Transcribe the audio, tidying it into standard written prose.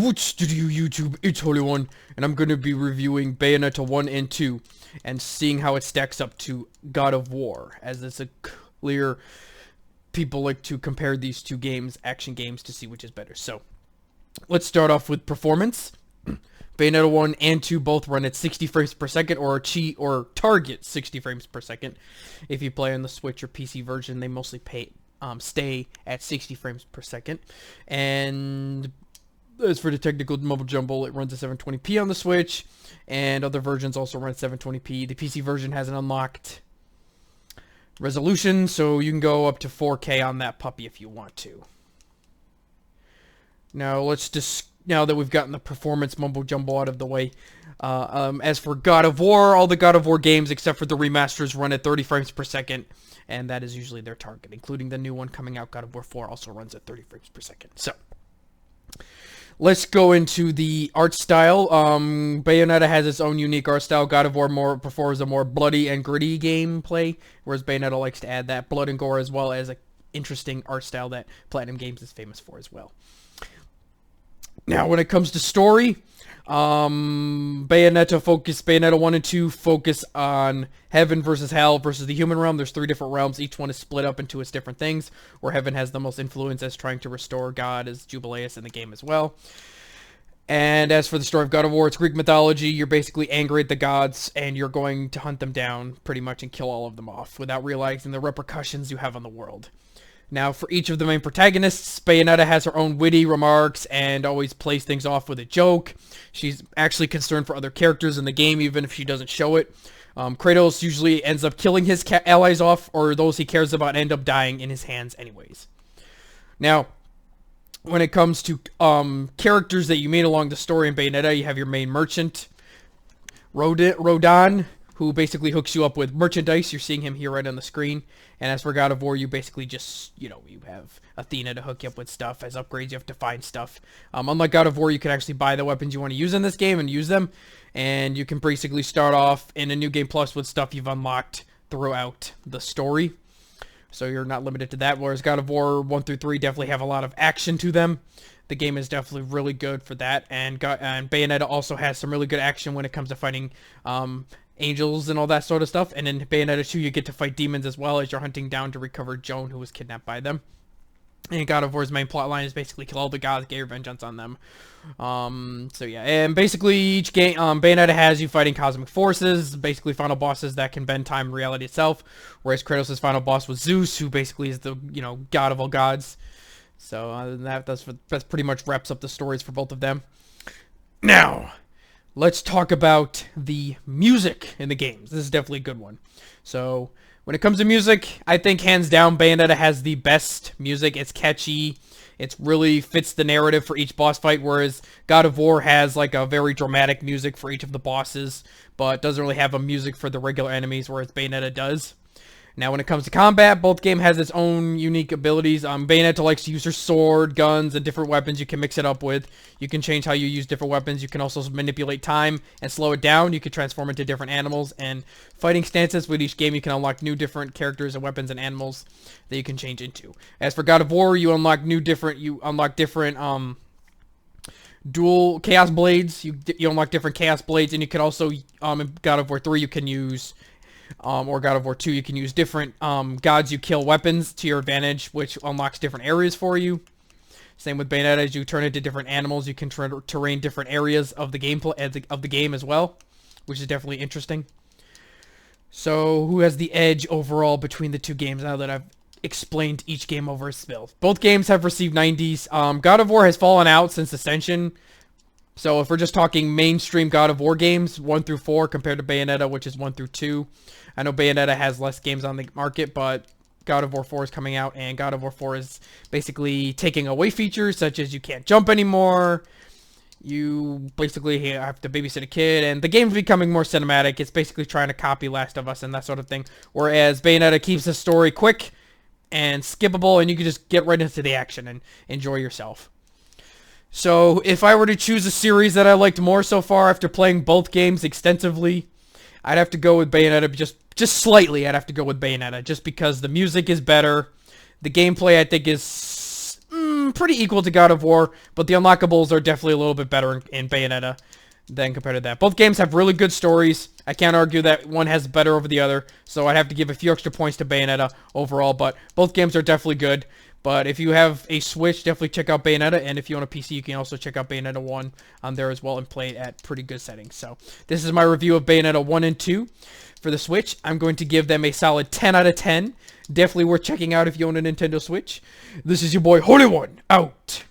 What's to do, YouTube? It's Holy One, and I'm going to be reviewing Bayonetta 1 and 2, and seeing how it stacks up to God of War, as it's a clear... People like to compare these two games, action games, to see which is better. So, let's start off with performance. Bayonetta 1 and 2 both run at 60 frames per second, or target 60 frames per second. If you play on the Switch or PC version, they mostly stay at 60 frames per second. And as for the technical mumble jumble, it runs at 720p on the Switch, and other versions also run at 720p. The PC version has an unlocked resolution, so you can go up to 4K on that puppy if you want to. Now now that we've gotten the performance mumbo jumbo out of the way, as for God of War, all the God of War games except for the remasters run at 30 frames per second, and that is usually their target, including the new one coming out. God of War 4 also runs at 30 frames per second. So let's go into the art style. Bayonetta has its own unique art style. God of War prefers a more bloody and gritty gameplay, whereas Bayonetta likes to add that blood and gore as well as an interesting art style that Platinum Games is famous for as well. Now, when it comes to story, Bayonetta 1 and 2 focus on heaven versus hell versus the human realm. There's 3 different realms. Each one is split up into its different things, where heaven has the most influence as trying to restore God as Jubileus in the game as well. And as for the story of God of War, it's Greek mythology. You're basically angry at the gods, and you're going to hunt them down pretty much and kill all of them off without realizing the repercussions you have on the world. Now, for each of the main protagonists, Bayonetta has her own witty remarks and always plays things off with a joke. She's actually concerned for other characters in the game, even if she doesn't show it. Kratos usually ends up killing his allies off, or those he cares about end up dying in his hands anyways. Now, when it comes to characters that you meet along the story in Bayonetta, you have your main merchant, Rodin, who basically hooks you up with merchandise. You're seeing him here right on the screen. And as for God of War, you basically just, you have Athena to hook you up with stuff. As upgrades, you have to find stuff. Unlike God of War, you can actually buy the weapons you want to use in this game and use them. And you can basically start off in a New Game Plus with stuff you've unlocked throughout the story. So you're not limited to that, whereas God of War 1 through 3 definitely have a lot of action to them. The game is definitely really good for that. And Bayonetta also has some really good action when it comes to fighting angels and all that sort of stuff. And in Bayonetta 2, you get to fight demons as well as you're hunting down to recover Joan, who was kidnapped by them. And God of War's main plotline is basically kill all the gods, get your vengeance on them. So yeah, and basically each game, Bayonetta has you fighting cosmic forces, basically final bosses that can bend time and reality itself. Whereas Kratos' final boss was Zeus, who basically is the, god of all gods. So other than that's pretty much wraps up the stories for both of them. Now, let's talk about the music in the games. This is definitely a good one. So, when it comes to music, I think hands down Bayonetta has the best music. It's catchy. It really fits the narrative for each boss fight, whereas God of War has like a very dramatic music for each of the bosses, but doesn't really have a music for the regular enemies, whereas Bayonetta does. Now, when it comes to combat, both game has its own unique abilities. Bayonetta likes to use her sword, guns, and different weapons you can mix it up with. You can change how you use different weapons. You can also manipulate time and slow it down. You can transform into different animals and fighting stances. With each game, you can unlock new different characters and weapons and animals that you can change into. As for God of War, you unlock different dual chaos blades. You unlock different chaos blades, and you can also in God of War 3 you can use. Or God of War 2, you can use different gods you kill weapons to your advantage, which unlocks different areas for you. Same with Bayonetta, as you turn into different animals, you can terrain different areas of the game as well, which is definitely interesting. So, who has the edge overall between the two games now that I've explained each game over a spill? Both games have received 90s. God of War has fallen out since Ascension. So if we're just talking mainstream God of War games, 1 through 4 compared to Bayonetta, which is 1 through 2. I know Bayonetta has less games on the market, but God of War 4 is coming out, and God of War 4 is basically taking away features such as you can't jump anymore. You basically have to babysit a kid, and the game's becoming more cinematic. It's basically trying to copy Last of Us and that sort of thing. Whereas Bayonetta keeps the story quick and skippable, and you can just get right into the action and enjoy yourself. So, if I were to choose a series that I liked more so far after playing both games extensively, I'd have to go with Bayonetta, just slightly. I'd have to go with Bayonetta, just because the music is better. The gameplay, I think, is pretty equal to God of War, but the unlockables are definitely a little bit better in Bayonetta than compared to that. Both games have really good stories. I can't argue that one has better over the other, so I'd have to give a few extra points to Bayonetta overall, but both games are definitely good. But if you have a Switch, definitely check out Bayonetta, and if you own a PC, you can also check out Bayonetta 1 on there as well and play it at pretty good settings. So this is my review of Bayonetta 1 and 2 for the Switch. I'm going to give them a solid 10 out of 10. Definitely worth checking out if you own a Nintendo Switch. This is your boy, Holy One, out!